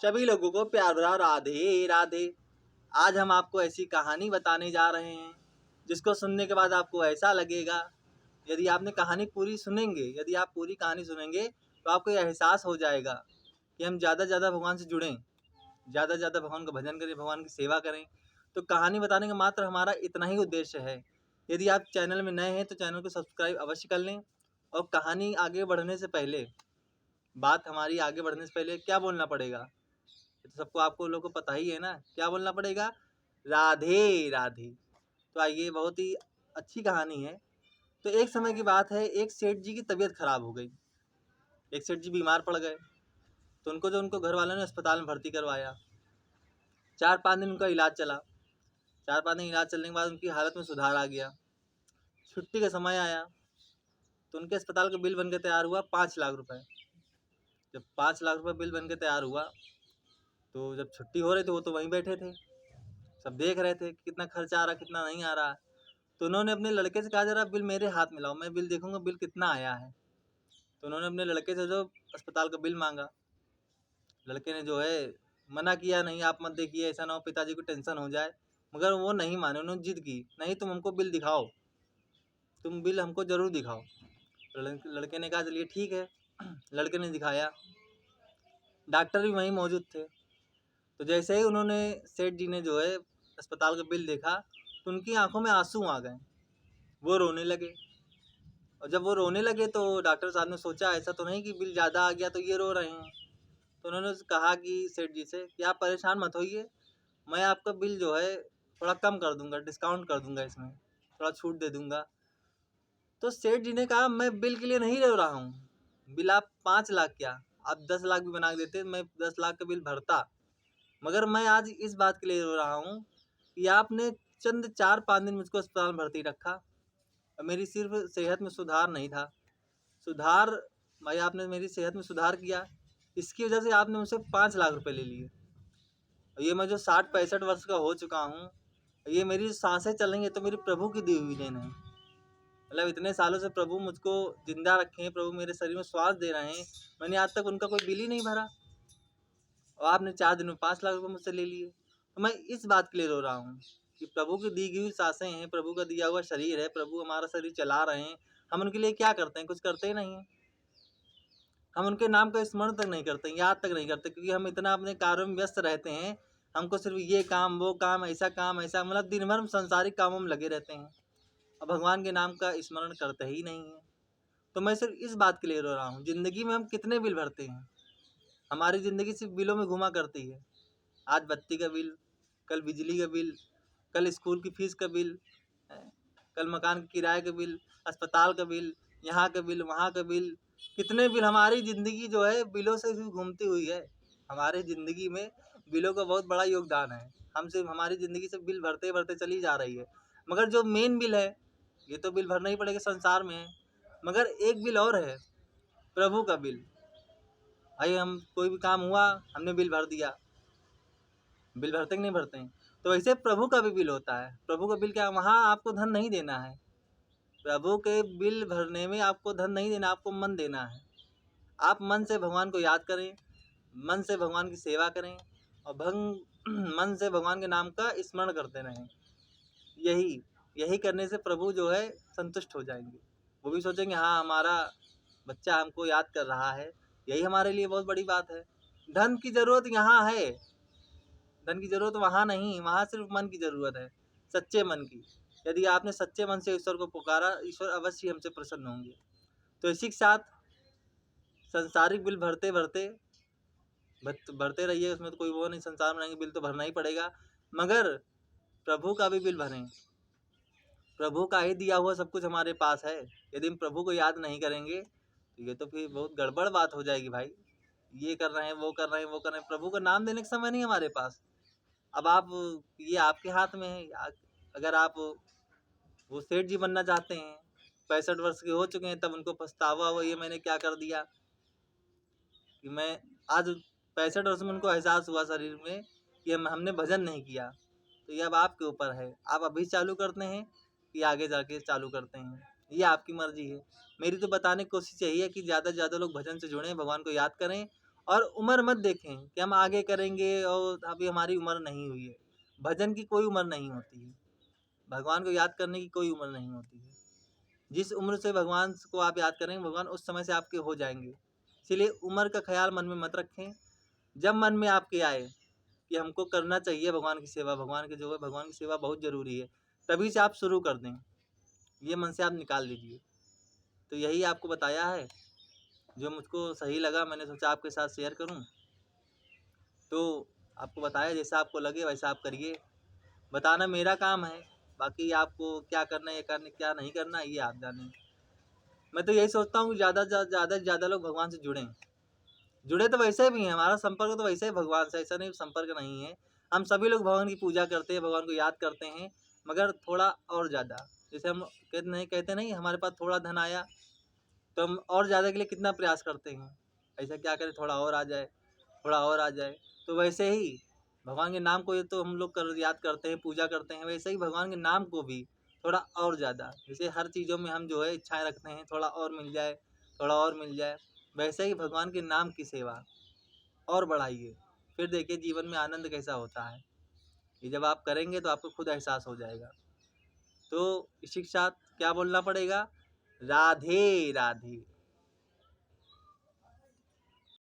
सभी लोगों को प्यार भरा राधे राधे। आज हम आपको ऐसी कहानी बताने जा रहे हैं जिसको सुनने के बाद आपको ऐसा लगेगा, यदि आपने कहानी पूरी सुनेंगे, यदि आप पूरी कहानी सुनेंगे तो आपको यह एहसास हो जाएगा कि हम ज़्यादा से ज़्यादा भगवान से जुड़ें, ज़्यादा से ज़्यादा भगवान का भजन करें, भगवान की सेवा करें। तो कहानी बताने का मात्र हमारा इतना ही उद्देश्य है। यदि आप चैनल में नए हैं तो चैनल को सब्सक्राइब अवश्य कर लें। और कहानी आगे बढ़ने से पहले, बात हमारी आगे बढ़ने से पहले क्या बोलना पड़ेगा, तो सबको आपको लोगों को पता ही है ना, क्या बोलना पड़ेगा, राधे राधे। तो आइए, बहुत ही अच्छी कहानी है। तो एक समय की बात है, एक सेठ जी की तबीयत खराब हो गई। एक सेठ जी बीमार पड़ गए तो उनको घर वालों ने अस्पताल में भर्ती करवाया। 4-5 दिन उनका इलाज चला। 4-5 दिन इलाज चलने के बाद उनकी हालत में सुधार आ गया। छुट्टी का समय आया तो उनके अस्पताल का बिल बन के तैयार हुआ 5 लाख रुपए। जब 5 लाख रुपए बिल बन के तैयार हुआ तो जब छुट्टी हो रही थी, वो तो वहीं बैठे थे, सब देख रहे थे कि कितना खर्चा आ रहा, कितना नहीं आ रहा। तो उन्होंने अपने लड़के से कहा, जरा बिल मेरे हाथ में लाओ, मैं बिल देखूंगा बिल कितना आया है। तो उन्होंने अपने लड़के से जो अस्पताल का बिल मांगा, लड़के ने जो है मना किया, नहीं आप मत देखिए, ऐसा ना हो पिताजी को टेंशन हो जाए। मगर वो नहीं माने, उन्होंने जिद की, नहीं तुम हमको बिल दिखाओ, तुम बिल हमको ज़रूर दिखाओ। तो लड़के ने कहा चलिए ठीक है। लड़के ने दिखाया। डॉक्टर भी वहीं मौजूद थे। तो जैसे ही उन्होंने, सेठ जी ने जो है अस्पताल का बिल देखा तो उनकी आंखों में आंसू आ गए, वो रोने लगे। और जब वो रोने लगे तो डॉक्टर साहब ने सोचा ऐसा तो नहीं कि बिल ज़्यादा आ गया तो ये रो रहे हैं। तो उन्होंने कहा कि सेठ जी से कि आप परेशान मत होइए, मैं आपका बिल जो है थोड़ा कम कर दूंगा, डिस्काउंट कर दूंगा, इसमें थोड़ा छूट दे दूंगा। तो सेठ जी ने कहा, मैं बिल के लिए नहीं रो रहा हूँ, बिल आप 5 लाख क्या, आप 10 लाख भी बना देते, मैं 10 लाख का बिल भरता। मगर मैं आज इस बात के लिए रो रहा हूँ कि आपने चंद 4-5 दिन मुझको अस्पताल में भर्ती रखा और मेरी सिर्फ सेहत में सुधार नहीं था, सुधार भाई आपने मेरी सेहत में सुधार किया, इसकी वजह से आपने मुझसे 5 लाख रुपए ले लिए। और ये मैं जो 60-65 वर्ष का हो चुका हूँ, ये मेरी सांसें चल रही है तो मेरी प्रभु की दी हुई देन है। मतलब इतने सालों से प्रभु मुझको जिंदा रखे हैं, प्रभु मेरे शरीर में श्वास दे रहे हैं, मैंने आज तक उनका कोई बिल ही नहीं भरा और आपने 4 दिन में 5 लाख रुपए मुझसे ले लिए। तो मैं इस बात के लिए रो रहा हूँ कि प्रभु की दी हुई सांसें हैं, प्रभु का दिया हुआ शरीर है, प्रभु हमारा शरीर चला रहे हैं, हम उनके लिए क्या करते हैं, कुछ करते ही नहीं हैं। हम उनके नाम का स्मरण तक नहीं करते, याद तक नहीं करते, क्योंकि हम इतना अपने कार्यों में व्यस्त रहते हैं। हमको सिर्फ ये काम, वो काम, ऐसा, मतलब दिन भर हम संसारिक कामों में लगे रहते हैं और भगवान के नाम का स्मरण करते ही नहीं है। तो मैं सिर्फ इस बात के लिए रो रहा हूँ, जिंदगी में हम कितने बिल भरते हैं, हमारी ज़िंदगी सिर्फ बिलों में घुमा करती है। आज बत्ती का बिल, कल बिजली का बिल, कल स्कूल की फ़ीस का बिल, कल मकान के किराए का बिल, अस्पताल का बिल, यहाँ का बिल, वहाँ का बिल, कितने बिल। हमारी ज़िंदगी जो है बिलों से ही घूमती हुई है। हमारे ज़िंदगी में बिलों का बहुत बड़ा योगदान है। हम सिर्फ हमारी ज़िंदगी से बिल भरते भरते चली जा रही है। मगर जो मेन बिल है, ये तो बिल भरना ही पड़ेगा, संसार में है। मगर एक बिल और है, प्रभु का बिल। भाई हम कोई भी काम हुआ, हमने बिल भर दिया, बिल भरते कि नहीं भरते हैं। तो वैसे प्रभु का भी बिल होता है। प्रभु का बिल क्या, वहाँ आपको धन नहीं देना है, प्रभु के बिल भरने में आपको धन नहीं देना, आपको मन देना है। आप मन से भगवान को याद करें, मन से भगवान की सेवा करें और मन से भगवान के नाम का स्मरण करते रहें। यही करने से प्रभु जो है संतुष्ट हो जाएंगे। वो भी सोचेंगे हाँ, हमारा बच्चा हमको याद कर रहा है, यही हमारे लिए बहुत बड़ी बात है। धन की ज़रूरत यहाँ है, धन की ज़रूरत वहाँ नहीं, वहाँ सिर्फ मन की ज़रूरत है, सच्चे मन की। यदि आपने सच्चे मन से ईश्वर को पुकारा, ईश्वर अवश्य हमसे प्रसन्न होंगे। तो इसी के साथ संसारिक बिल भरते भरते भरते रहिए, उसमें तो कोई वो नहीं, संसार में रहेंगे बिल तो भरना ही पड़ेगा। मगर प्रभु का भी बिल भरें, प्रभु का ही दिया हुआ सब कुछ हमारे पास है। यदि हम प्रभु को याद नहीं करेंगे तो ये तो फिर बहुत गड़बड़ बात हो जाएगी भाई। ये कर रहे हैं, वो कर रहे हैं, वो कर रहे हैं, प्रभु का नाम देने का समय नहीं हमारे पास। अब आप, ये आपके हाथ में है। अगर आप वो सेठ जी बनना चाहते हैं, 65 वर्ष के हो चुके हैं, तब उनको पछतावा हुआ, ये मैंने क्या कर दिया, कि मैं आज 65 वर्ष में उनको एहसास हुआ शरीर में कि हमने भजन नहीं किया। तो ये अब आपके ऊपर है, आप अभी चालू करते हैं कि आगे जाके चालू करते हैं, ये आपकी मर्जी है। मेरी तो बताने की कोशिश यही है कि ज़्यादा से ज़्यादा लोग भजन से जुड़ें, भगवान को याद करें और उम्र मत देखें कि हम आगे करेंगे और अभी हमारी उम्र नहीं हुई है। भजन की कोई उम्र नहीं होती है, भगवान को याद करने की कोई उम्र नहीं होती है। जिस उम्र से भगवान को आप याद करेंगे, भगवान उस समय से आपके हो जाएंगे। इसीलिए उम्र का ख्याल मन में मत रखें। जब मन में आपके आए कि हमको करना चाहिए भगवान की सेवा, भगवान की जो है भगवान की सेवा बहुत ज़रूरी है, तभी से आप शुरू कर दें, ये मन से आप निकाल लीजिए। तो यही आपको बताया है, जो मुझको सही लगा मैंने सोचा आपके साथ शेयर करूं। तो आपको बताया, जैसा आपको लगे वैसा आप करिए। बताना मेरा काम है, बाकी आपको क्या करना है या करना क्या नहीं करना ये आप जानें। मैं तो यही सोचता हूँ कि ज़्यादा से ज़्यादा लोग भगवान से जुड़ें। जुड़े तो वैसे भी हैं, हमारा संपर्क तो वैसे ही भगवान से, ऐसा नहीं संपर्क नहीं है। हम सभी लोग भगवान की पूजा करते हैं, भगवान को याद करते हैं, मगर थोड़ा और ज़्यादा। जैसे हम कहते नहीं हमारे पास थोड़ा धन आया तो हम और ज़्यादा के लिए कितना प्रयास करते हैं, ऐसा क्या करें थोड़ा और आ जाए, थोड़ा और आ जाए। तो वैसे ही भगवान के नाम को ये तो हम लोग याद करते हैं, पूजा करते हैं, वैसे ही भगवान के नाम को भी थोड़ा और ज़्यादा, जैसे हर चीज़ों में हम जो है इच्छाएं रखते हैं थोड़ा और मिल जाए, थोड़ा और मिल जाए, वैसे ही भगवान के नाम की सेवा और बढ़ाइए। फिर देखिए जीवन में आनंद कैसा होता है, ये जब आप करेंगे तो आपको खुद एहसास हो जाएगा। तो इसी के साथ क्या बोलना पड़ेगा, राधे राधे।